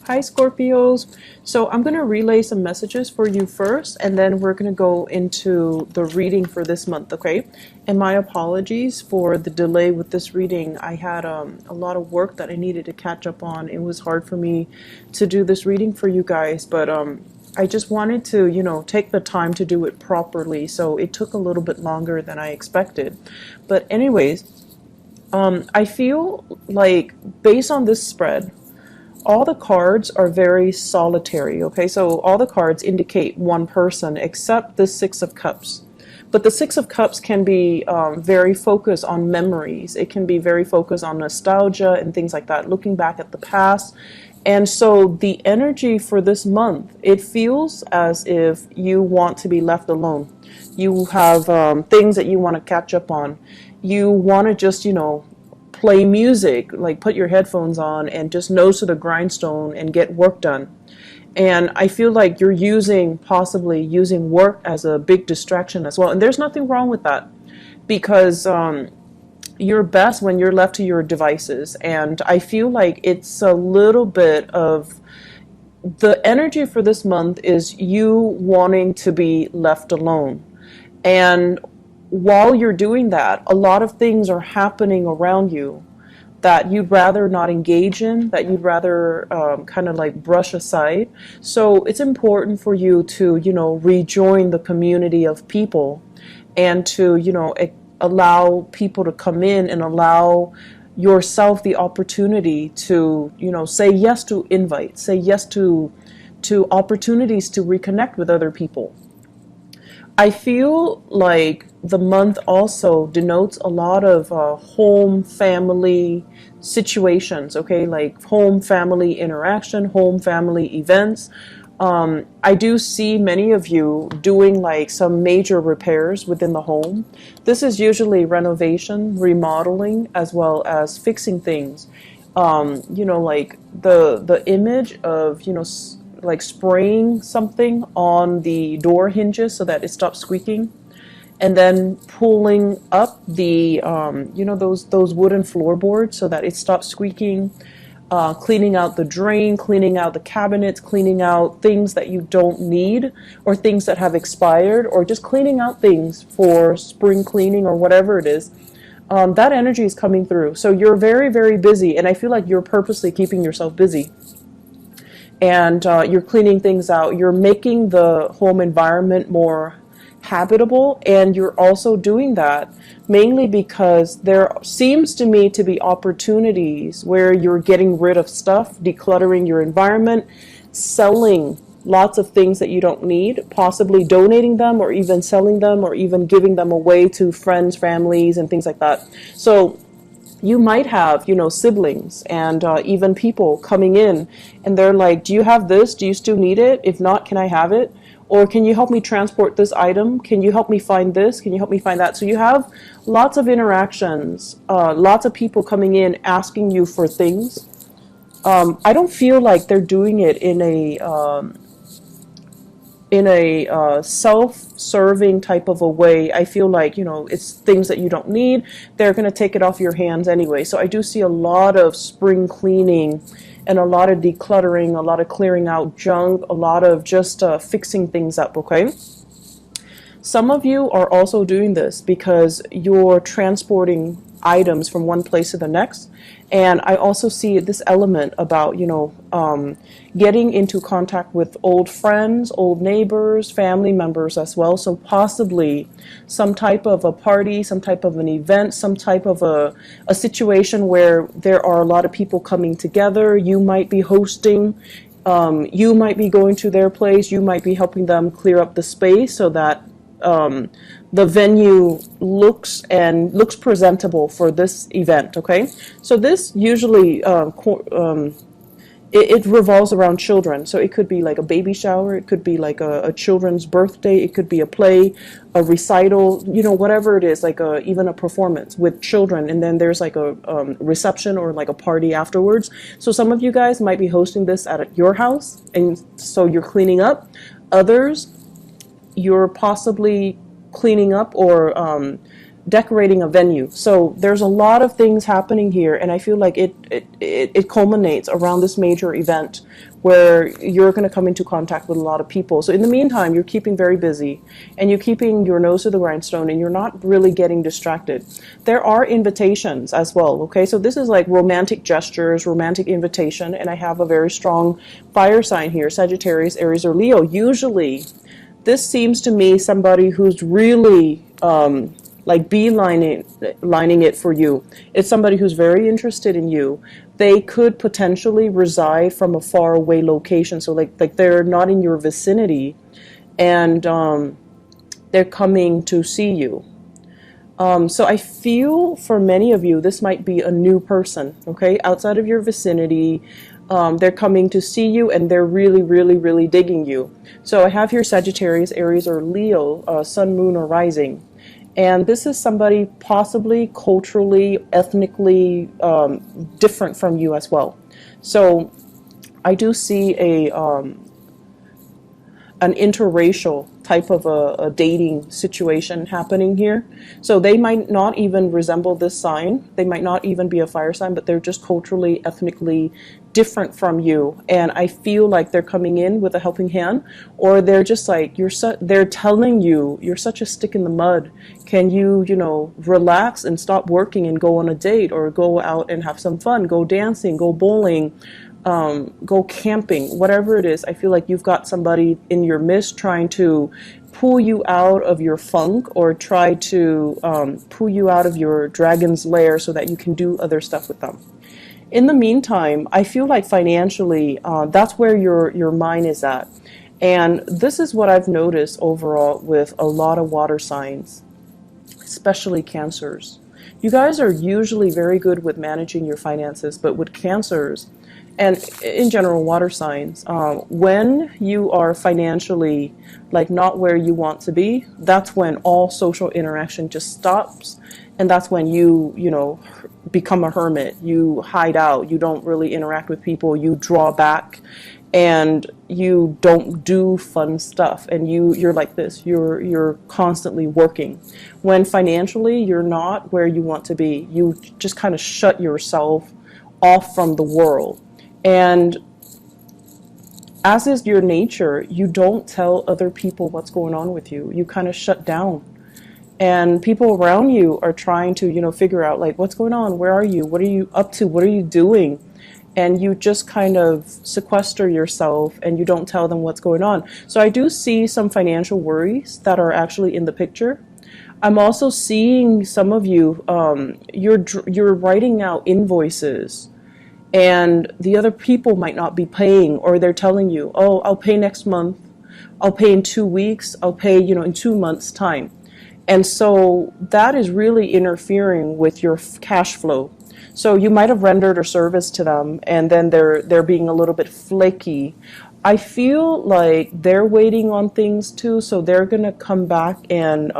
Hi Scorpios. So I'm going to relay some messages for you first, and then we're going to go into the reading for this month, okay? And my apologies for the delay with this reading. I had a lot of work that I needed to catch up on. It was hard for me to do this reading for you guys, but I just wanted to, take the time to do it properly. So it took a little bit longer than I expected. But anyways, I feel like based on this spread, all the cards are very solitary, okay? So all the cards indicate one person except the Six of Cups. But the Six of Cups can be very focused on memories. It can be very focused on nostalgia and things like that, looking back at the past. And so the energy for this month, it feels as if you want to be left alone. You have things that you want to catch up on. You want to just, play music, like put your headphones on and just nose to the grindstone and get work done. And I feel like you're possibly using work as a big distraction as well. And there's nothing wrong with that, because you're best when you're left to your devices. And I feel like it's a little bit of the energy for this month is you wanting to be left alone. And while you're doing that, a lot of things are happening around you that you'd rather not engage in, that you'd rather kind of like brush aside. So it's important for you to, rejoin the community of people and to, allow people to come in and allow yourself the opportunity to, say yes to invites, say yes to opportunities to reconnect with other people. I feel like the month also denotes a lot of home family situations, okay, like home family interaction, home family events. I do see many of you doing like some major repairs within the home. This is usually renovation, remodeling, as well as fixing things. Like the image of, like spraying something on the door hinges so that it stops squeaking, and then pulling up the those wooden floorboards so that it stops squeaking, cleaning out the drain, cleaning out the cabinets, cleaning out things that you don't need or things that have expired, or just cleaning out things for spring cleaning or whatever it is. That energy is coming through. So you're very, very busy, and I feel like you're purposely keeping yourself busy. And you're cleaning things out. You're making the home environment more habitable, and you're also doing that mainly because there seems to me to be opportunities where you're getting rid of stuff, decluttering your environment, selling lots of things that you don't need, possibly donating them or even selling them or even giving them away to friends, families, and things like that. So you might have, siblings and even people coming in, and they're like, do you have this? Do you still need it? If not, can I have it? Or can you help me transport this item? Can you help me find this? Can you help me find that? So you have lots of interactions, lots of people coming in asking you for things. I don't feel like they're doing it in a self-serving type of a way. I feel like, it's things that you don't need. They're going to take it off your hands anyway. So I do see a lot of spring cleaning and a lot of decluttering, a lot of clearing out junk, a lot of just fixing things up, okay? Some of you are also doing this because you're transporting items from one place to the next. And I also see this element about, getting into contact with old friends, old neighbors, family members as well. So possibly some type of a party, some type of an event, some type of a situation where there are a lot of people coming together. You might be hosting, you might be going to their place, you might be helping them clear up the space so that the venue looks presentable for this event, okay? So this usually it revolves around children. So it could be like a baby shower, it could be like a children's birthday, it could be a play, a recital, whatever it is, like even a performance with children, and then there's like a reception or like a party afterwards. So some of you guys might be hosting this at your house, and so you're cleaning up. Others, you're possibly cleaning up or decorating a venue. So there's a lot of things happening here, and I feel like it culminates around this major event where you're going to come into contact with a lot of people. So in the meantime, you're keeping very busy, and you're keeping your nose to the grindstone, and you're not really getting distracted. There are invitations as well, okay? So this is like romantic gestures, romantic invitation, and I have a very strong fire sign here, Sagittarius, Aries, or Leo. Usually, this seems to me somebody who's really like lining it for you. It's somebody who's very interested in you. They could potentially reside from a far away location, so like they're not in your vicinity, and they're coming to see you. So I feel for many of you, this might be a new person, okay, outside of your vicinity. They're coming to see you, and they're really, really, really digging you. So I have here Sagittarius, Aries, or Leo, Sun, Moon, or Rising. And this is somebody possibly culturally, ethnically different from you as well. So I do see an interracial type of a dating situation happening here. So they might not even resemble this sign. They might not even be a fire sign, but they're just culturally, ethnically different from you. And I feel like they're coming in with a helping hand, or they're just like, they're telling you, you're such a stick in the mud. Can you, relax and stop working and go on a date, or go out and have some fun, go dancing, go bowling, go camping, whatever it is. I feel like you've got somebody in your midst trying to pull you out of your funk, or try to pull you out of your dragon's lair so that you can do other stuff with them. In the meantime, I feel like financially, that's where your mind is at. And this is what I've noticed overall with a lot of water signs, especially Cancers. You guys are usually very good with managing your finances, but with Cancers, and in general water signs, when you are financially like not where you want to be, that's when all social interaction just stops, and that's when you become a hermit. You hide out, you don't really interact with people, you draw back, and you don't do fun stuff, and you're like this, you're constantly working. When financially you're not where you want to be, you just kind of shut yourself off from the world. And as is your nature, you don't tell other people what's going on with you. You kind of shut down. And people around you are trying to, figure out like, what's going on? Where are you? What are you up to? What are you doing? And you just kind of sequester yourself, and you don't tell them what's going on. So I do see some financial worries that are actually in the picture. I'm also seeing some of you, you're writing out invoices, and the other people might not be paying, or they're telling you, oh, I'll pay next month, I'll pay in 2 weeks, I'll pay, in 2 months' time. And so that is really interfering with your cash flow. So you might have rendered a service to them, and then they're being a little bit flaky. I feel like they're waiting on things too, so they're gonna come back and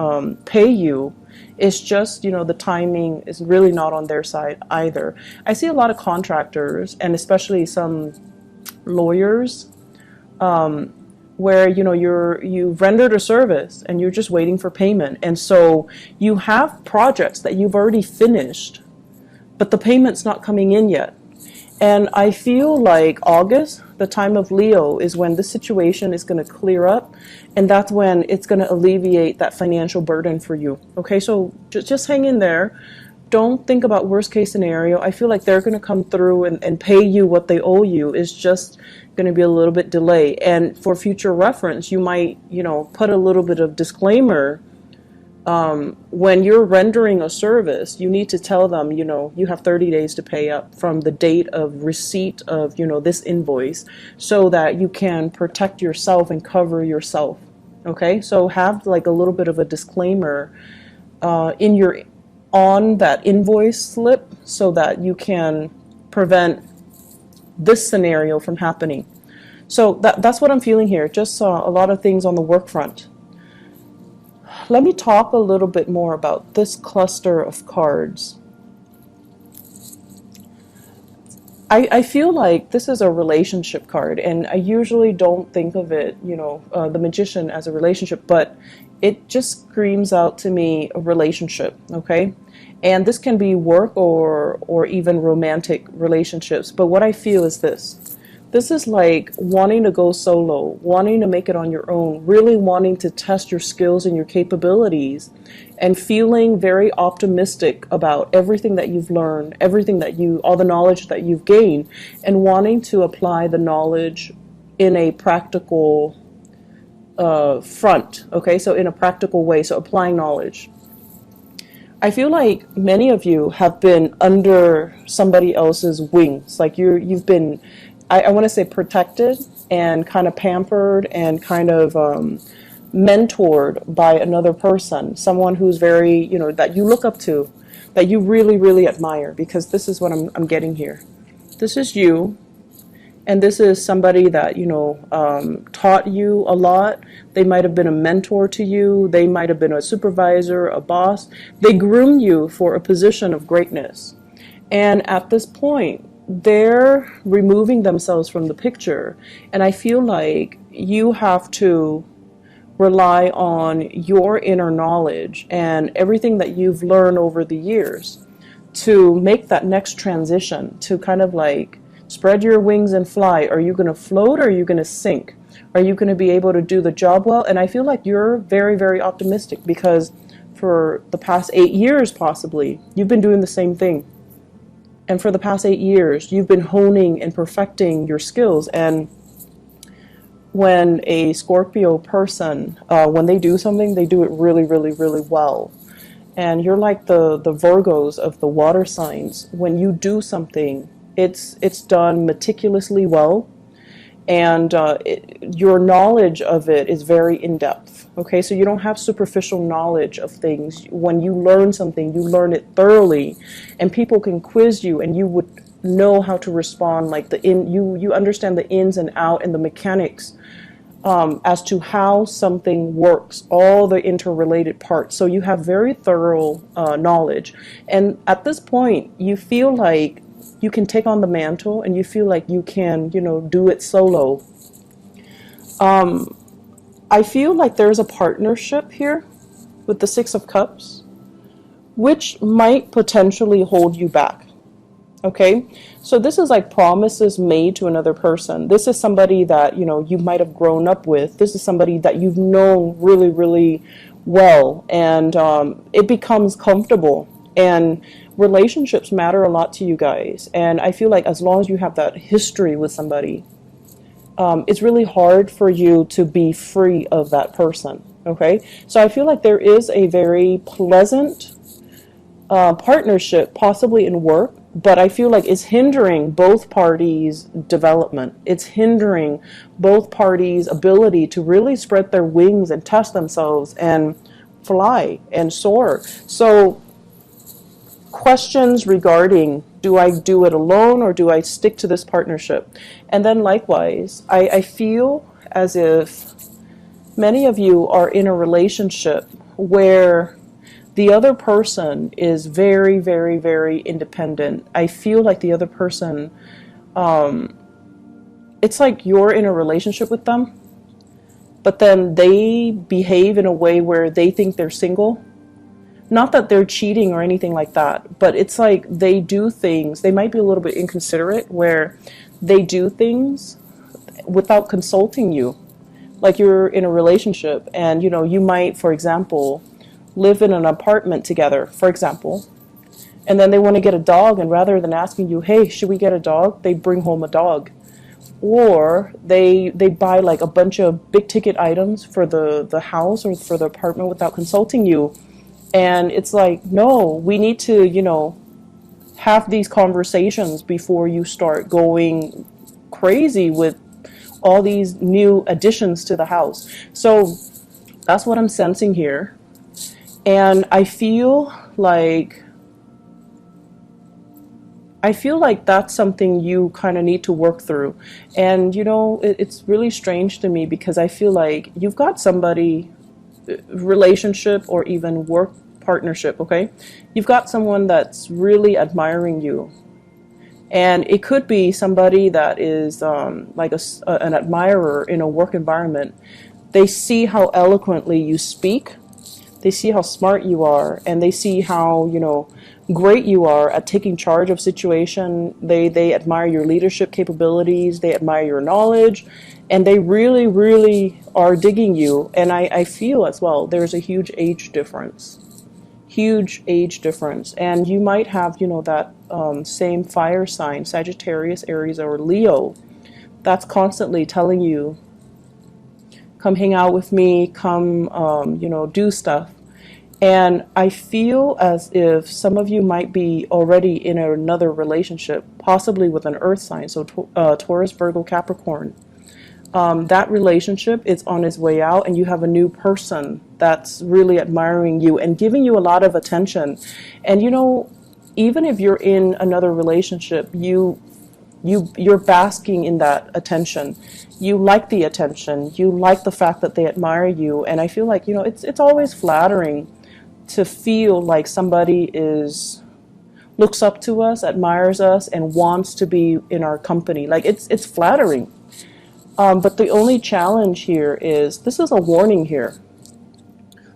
pay you. It's just, the timing is really not on their side either. I see a lot of contractors, and especially some lawyers, where you've rendered a service and you're just waiting for payment, and so you have projects that you've already finished, but the payment's not coming in yet. And I feel like August, the time of Leo, is when this situation is going to clear up, and that's when it's going to alleviate that financial burden for you. Okay, so just hang in there. Don't think about worst case scenario. I feel like they're going to come through and pay you what they owe you. It's just going to be a little bit delayed. And for future reference, you might, put a little bit of disclaimer. When you're rendering a service, you need to tell them, you have 30 days to pay up from the date of receipt of, this invoice, so that you can protect yourself and cover yourself. Okay, so have like a little bit of a disclaimer on that invoice slip, so that you can prevent this scenario from happening. So that's what I'm feeling here. Just a lot of things on the work front. Let me talk a little bit more about this cluster of cards. I feel like this is a relationship card, and I usually don't think of it, the Magician, as a relationship, but it just screams out to me a relationship, okay? And this can be work or even romantic relationships. But what I feel is this. This is like wanting to go solo, wanting to make it on your own, really wanting to test your skills and your capabilities, and feeling very optimistic about everything that you've learned, all the knowledge that you've gained, and wanting to apply the knowledge in a practical front, okay? So in a practical way, so applying knowledge. I feel like many of you have been under somebody else's wings. Like you've been, I want to say, protected and kind of pampered and kind of mentored by another person, someone who's very, that you look up to, that you really, really admire, because this is what I'm getting here. This is you. And this is somebody that, taught you a lot. They might have been a mentor to you. They might have been a supervisor, a boss. They groomed you for a position of greatness. And at this point, they're removing themselves from the picture. And I feel like you have to rely on your inner knowledge and everything that you've learned over the years to make that next transition, to kind of like spread your wings and fly. Are you going to float or are you going to sink? Are you going to be able to do the job well? And I feel like you're very, very optimistic, because for the past 8 years, possibly, you've been doing the same thing. And for the past 8 years, you've been honing and perfecting your skills. And when a Scorpio person, when they do something, they do it really, really, really well. And you're like the Virgos of the water signs. When you do something, it's done meticulously well, and your knowledge of it is very in-depth. Okay, so you don't have superficial knowledge of things. When you learn something, you learn it thoroughly, and people can quiz you, and you would know how to respond. Like you understand the ins and out and the mechanics as to how something works, all the interrelated parts. So you have very thorough knowledge, and at this point, you feel like you can take on the mantle, and you feel like you can, do it solo. I feel like there's a partnership here with the Six of Cups, which might potentially hold you back. Okay, so this is like promises made to another person. This is somebody that, you might have grown up with. This is somebody that you've known really, really well, and it becomes comfortable. And relationships matter a lot to you guys. And I feel like as long as you have that history with somebody, it's really hard for you to be free of that person. Okay, so I feel like there is a very pleasant partnership, possibly in work, but I feel like it's hindering both parties' development. It's hindering both parties' ability to really spread their wings and test themselves and fly and soar. So questions regarding, do I do it alone or do I stick to this partnership? And then likewise, I feel as if many of you are in a relationship where the other person is very, very, very independent. I feel like the other person, it's like you're in a relationship with them, but then they behave in a way where they think they're single. Not that they're cheating or anything like that, but it's like they do things, they might be a little bit inconsiderate, where they do things without consulting you. Like you're in a relationship and, you might, for example, live in an apartment together, for example, and then they want to get a dog, and rather than asking you, hey, should we get a dog, they bring home a dog. Or they buy like a bunch of big ticket items for the house or for the apartment without consulting you. And it's like, no, we need to, have these conversations before you start going crazy with all these new additions to the house. So that's what I'm sensing here. And I feel like that's something you kind of need to work through. And, it's really strange to me, because I feel like you've got somebody, relationship or even work partnership, okay? You've got someone that's really admiring you. And it could be somebody that is like an admirer in a work environment. They see how eloquently you speak. They see how smart you are, and they see how, great you are at taking charge of situation. They admire your leadership capabilities. They admire your knowledge, and they really, really are digging you. And I feel as well, there's a huge age difference. Huge age difference. And you might have, that same fire sign, Sagittarius, Aries, or Leo, that's constantly telling you, come hang out with me, come, do stuff. And I feel as if some of you might be already in another relationship, possibly with an earth sign, so Taurus, Virgo, Capricorn. That relationship is on its way out, and you have a new person that's really admiring you and giving you a lot of attention. And even if you're in another relationship, you're basking in that attention. You like the attention. You like the fact that they admire you. And I feel like, it's always flattering to feel like somebody looks up to us, admires us, and wants to be in our company. Like it's flattering. But the only challenge here is, this is a warning here.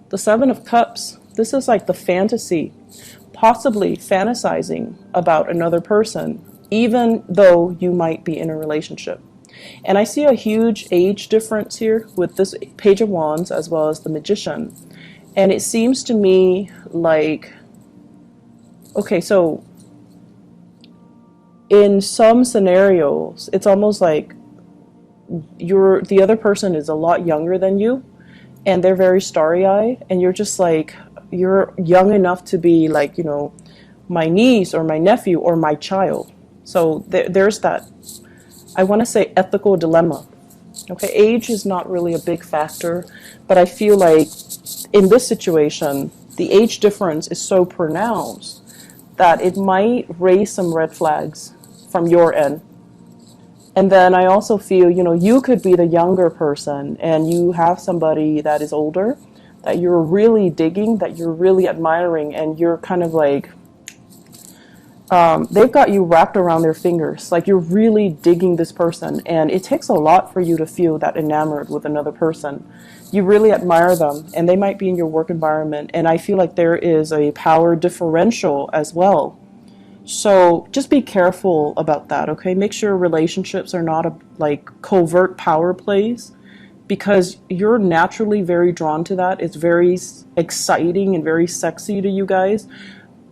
The Seven of Cups, this is like the fantasy, possibly fantasizing about another person, even though you might be in a relationship. And I see a huge age difference here with this Page of Wands as well as the Magician. And it seems to me like, okay, so in some scenarios, it's almost like the other person is a lot younger than you, and they're very starry-eyed, and you're just like, you're young enough to be like, my niece or my nephew or my child. So there's that, I want to say, ethical dilemma. Okay, age is not really a big factor, but I feel like in this situation, the age difference is so pronounced that it might raise some red flags from your end. And then I also feel, you could be the younger person and you have somebody that is older that you're really digging, that you're really admiring, and you're kind of like, they've got you wrapped around their fingers. Like, you're really digging this person, and it takes a lot for you to feel that enamored with another person. You really admire them, and they might be in your work environment, and I feel like there is a power differential as well. So just be careful about that, okay? Make sure relationships are not covert power plays, because you're naturally very drawn to that. It's very exciting and very sexy to you guys.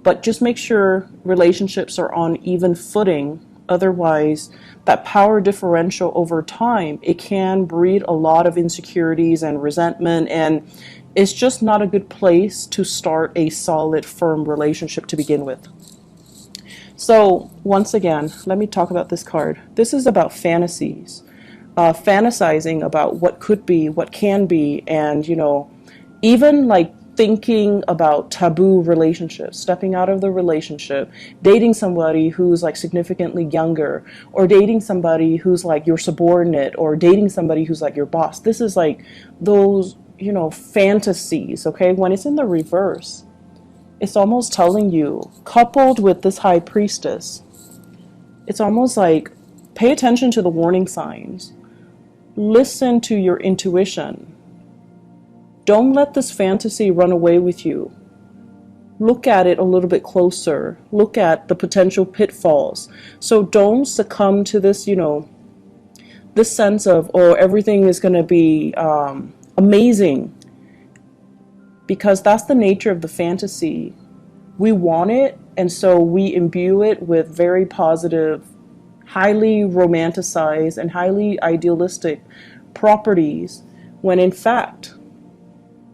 But just make sure relationships are on even footing. Otherwise, that power differential over time, it can breed a lot of insecurities and resentment, and it's just not a good place to start a solid, firm relationship to begin with. So once again, let me talk about this card. This is about fantasies, fantasizing about what could be, what can be, and even like thinking about taboo relationships, stepping out of the relationship, dating somebody who's like significantly younger, or dating somebody who's like your subordinate, or dating somebody who's like your boss. This is like those, fantasies, okay? When it's in the reverse, it's almost telling you, coupled with this High Priestess, it's almost like, pay attention to the warning signs. Listen to your intuition. Don't let this fantasy run away with you. Look at it a little bit closer. Look at the potential pitfalls. So don't succumb to this, this sense of, oh, everything is going to be amazing. Because that's the nature of the fantasy. We want it, and so we imbue it with very positive, highly romanticized, and highly idealistic properties, when in fact,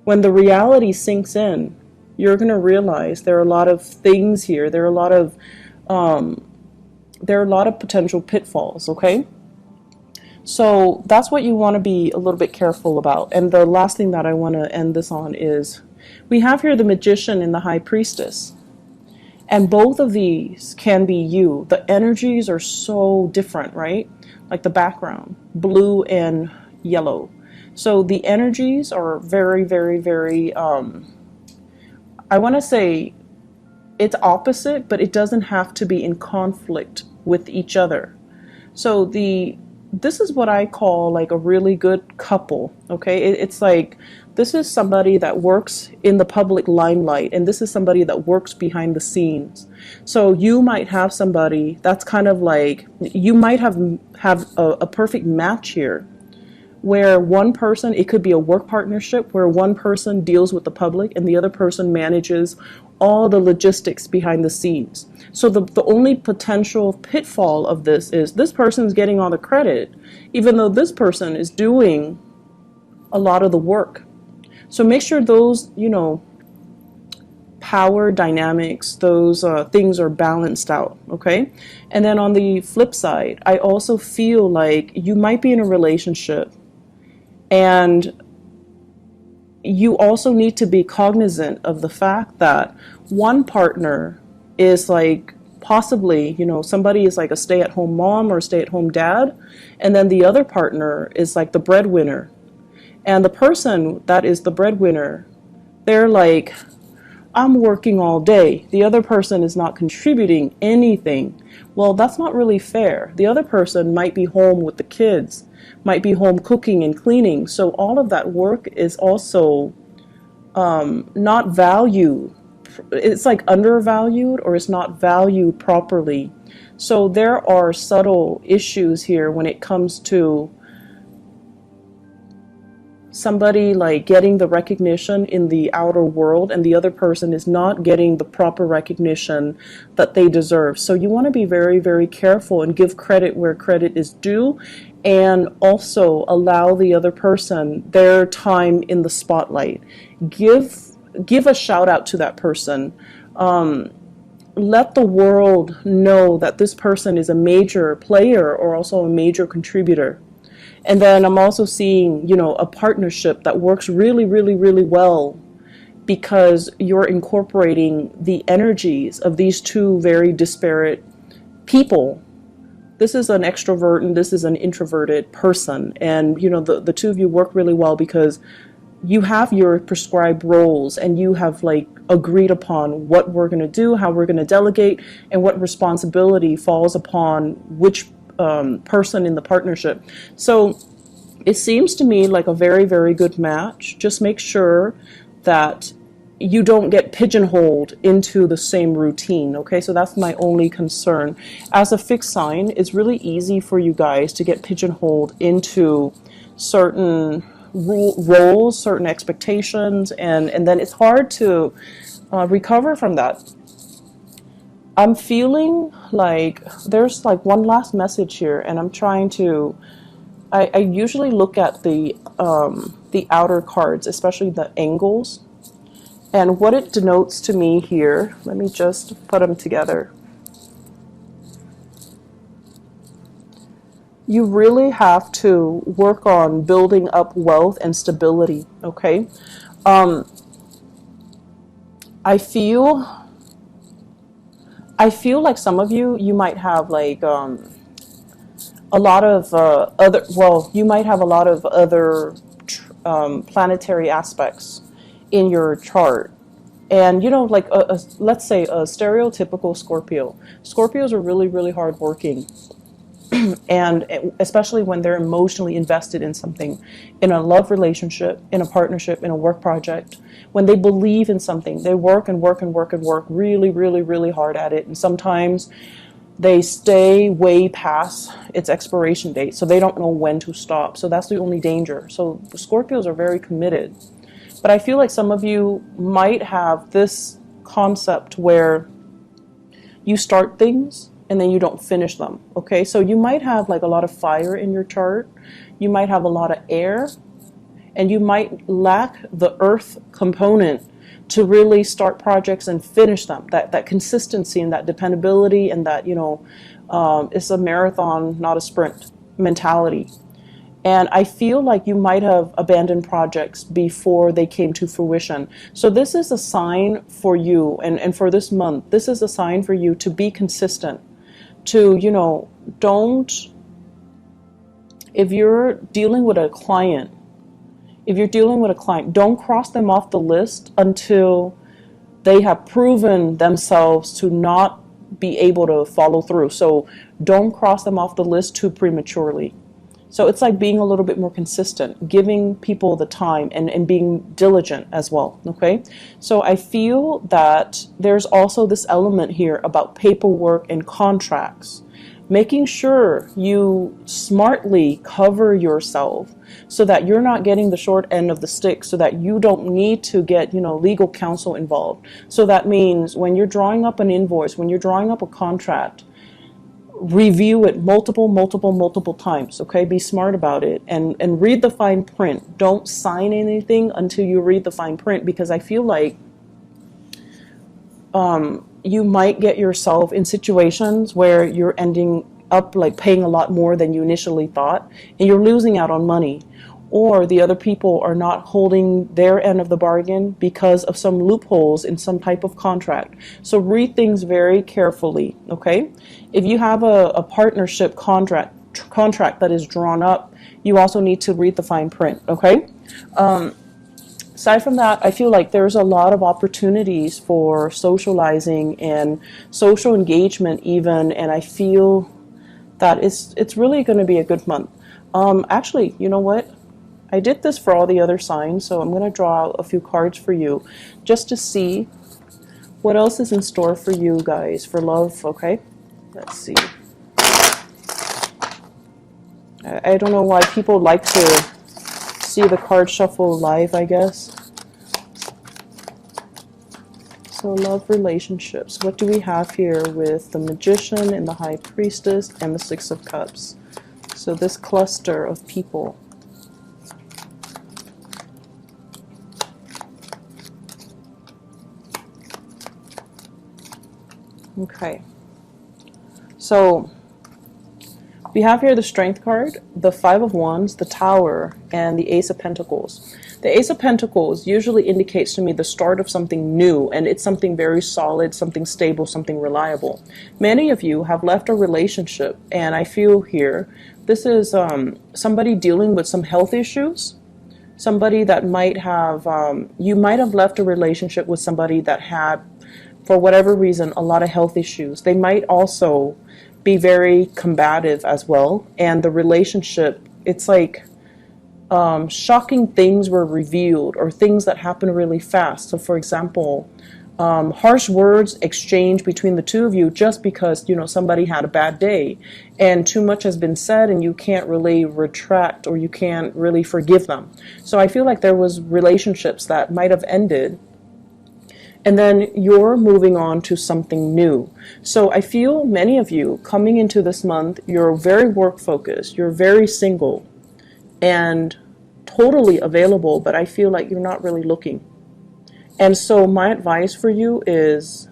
when the reality sinks in, you're going to realize there are a lot of things here. There are a lot of potential pitfalls, okay? So that's what you want to be a little bit careful about. And the last thing that I want to end this on is, we have here the Magician and the High Priestess. And both of these can be you. The energies are so different, right? Like the background, blue and yellow. So the energies are very, very, very, I want to say it's opposite, but it doesn't have to be in conflict with each other. So the this is what I call like a really good couple. Okay, it's like this is somebody that works in the public limelight, and this is somebody that works behind the scenes. So you might have somebody that's kind of like, you might have a perfect match here, where one person, it could be a work partnership where one person deals with the public and the other person manages all the logistics behind the scenes. So the only potential pitfall of this person's getting all the credit, even though this person is doing a lot of the work. So make sure those, power dynamics, those things are balanced out, okay? And then on the flip side, I also feel like you might be in a relationship, and you also need to be cognizant of the fact that one partner is like possibly, somebody is like a stay-at-home mom or a stay-at-home dad, and then the other partner is like the breadwinner. And the person that is the breadwinner, they're like, I'm working all day. The other person is not contributing anything. Well, that's not really fair. The other person might be home with the kids, might be home cooking and cleaning. So all of that work is also not valued. It's like undervalued, or it's not valued properly. So there are subtle issues here when it comes to somebody like getting the recognition in the outer world, and the other person is not getting the proper recognition that they deserve. So you want to be very, very careful and give credit where credit is due, and also allow the other person their time in the spotlight. Give a shout out to that person. Let the world know that this person is a major player or also a major contributor. And then I'm also seeing, a partnership that works really, really, really well, because you're incorporating the energies of these two very disparate people. This is an extrovert and this is an introverted person. And, the two of you work really well because you have your prescribed roles, and you have like agreed upon what we're going to do, how we're going to delegate, and what responsibility falls upon which person in the partnership. So it seems to me like a very, very good match. Just make sure that you don't get pigeonholed into the same routine, okay? So that's my only concern. As a fixed sign, it's really easy for you guys to get pigeonholed into certain roles, certain expectations, and then it's hard to recover from that. I'm feeling like there's like one last message here, and I'm trying to, I usually look at the outer cards, especially the angles, and what it denotes to me here. Let me just put them together. You really have to work on building up wealth and stability, okay? I feel like some of you might have like a lot of you might have a lot of other planetary aspects in your chart. And, like let's say a stereotypical Scorpio. Scorpios are really, really hardworking. And especially when they're emotionally invested in something, in a love relationship, in a partnership, in a work project, when they believe in something, they work and work and work and work really, really, really hard at it. And sometimes they stay way past its expiration date, so they don't know when to stop. So that's the only danger. So the Scorpios are very committed. But I feel like some of you might have this concept where you start things and then you don't finish them, okay? So you might have like a lot of fire in your chart, you might have a lot of air, and you might lack the earth component to really start projects and finish them. That consistency and that dependability, and that, it's a marathon, not a sprint mentality. And I feel like you might have abandoned projects before they came to fruition. So this is a sign for you, and for this month, this is a sign for you to be consistent. To, if you're dealing with a client, don't cross them off the list until they have proven themselves to not be able to follow through. So don't cross them off the list too prematurely. So it's like being a little bit more consistent, giving people the time, and being diligent as well, okay? So I feel that there's also this element here about paperwork and contracts. Making sure you smartly cover yourself so that you're not getting the short end of the stick, so that you don't need to get, legal counsel involved. So that means when you're drawing up an invoice, when you're drawing up a contract, review it multiple times, okay? Be smart about it, and read the fine print. Don't sign anything until you read the fine print, because I feel like you might get yourself in situations where you're ending up like paying a lot more than you initially thought, and you're losing out on money, or the other people are not holding their end of the bargain because of some loopholes in some type of contract. So read things very carefully, okay? If you have a partnership contract that is drawn up, you also need to read the fine print, okay? Aside from that, I feel like there's a lot of opportunities for socializing and social engagement even, and I feel that it's really going to be a good month. Actually, you know what? I did this for all the other signs, so I'm going to draw out a few cards for you just to see what else is in store for you guys for love, okay? Let's see. I don't know why people like to see the card shuffle live, I guess. So love, relationships. What do we have here with the Magician and the High Priestess and the Six of Cups? So this cluster of people. Okay. So we have here the Strength card, the Five of Wands, the Tower, and the Ace of Pentacles. The Ace of Pentacles usually indicates to me the start of something new, and it's something very solid, something stable, something reliable. Many of you have left a relationship, and I feel here this is somebody dealing with some health issues. Somebody that might have, you might have left a relationship with somebody that had, for whatever reason, a lot of health issues. They might also be very combative as well, and the relationship, it's like shocking things were revealed, or things that happen really fast. So for example, harsh words exchanged between the two of you just because somebody had a bad day, and too much has been said, and you can't really retract, or you can't really forgive them. So I feel like there was relationships that might have ended, and then you're moving on to something new. So I feel many of you coming into this month, you're very work focused, you're very single and totally available, but I feel like you're not really looking. And so my advice for you is,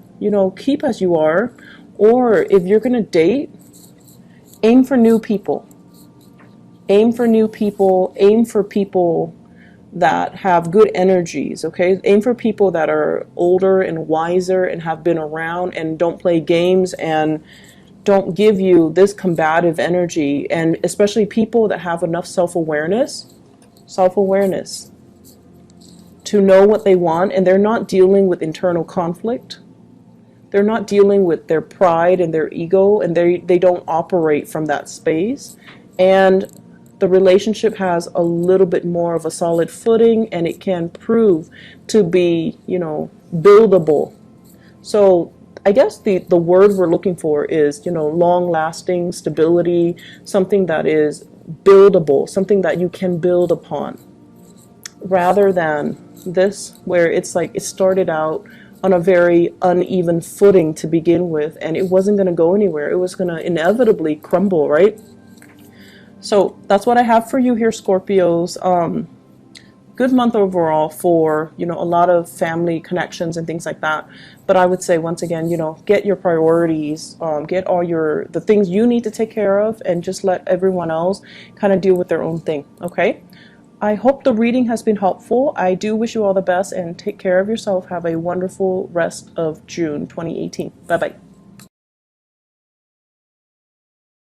keep as you are, or if you're going to date, aim for new people. Aim for new people, aim for people that have good energies, okay? Aim for people that are older and wiser and have been around and don't play games and don't give you this combative energy, and especially people that have enough self-awareness to know what they want, and they're not dealing with internal conflict. They're not dealing with their pride and their ego, and they don't operate from that space. And the relationship has a little bit more of a solid footing, and it can prove to be, buildable. So I guess the word we're looking for is, long-lasting stability, something that is buildable, something that you can build upon, rather than this where it's like it started out on a very uneven footing to begin with, and it wasn't going to go anywhere. It was going to inevitably crumble, right? So that's what I have for you here, Scorpios. Good month overall for, a lot of family connections and things like that. But I would say, once again, get your priorities, get all the things you need to take care of, and just let everyone else kind of deal with their own thing, okay? I hope the reading has been helpful. I do wish you all the best, and take care of yourself. Have a wonderful rest of June 2018. Bye-bye.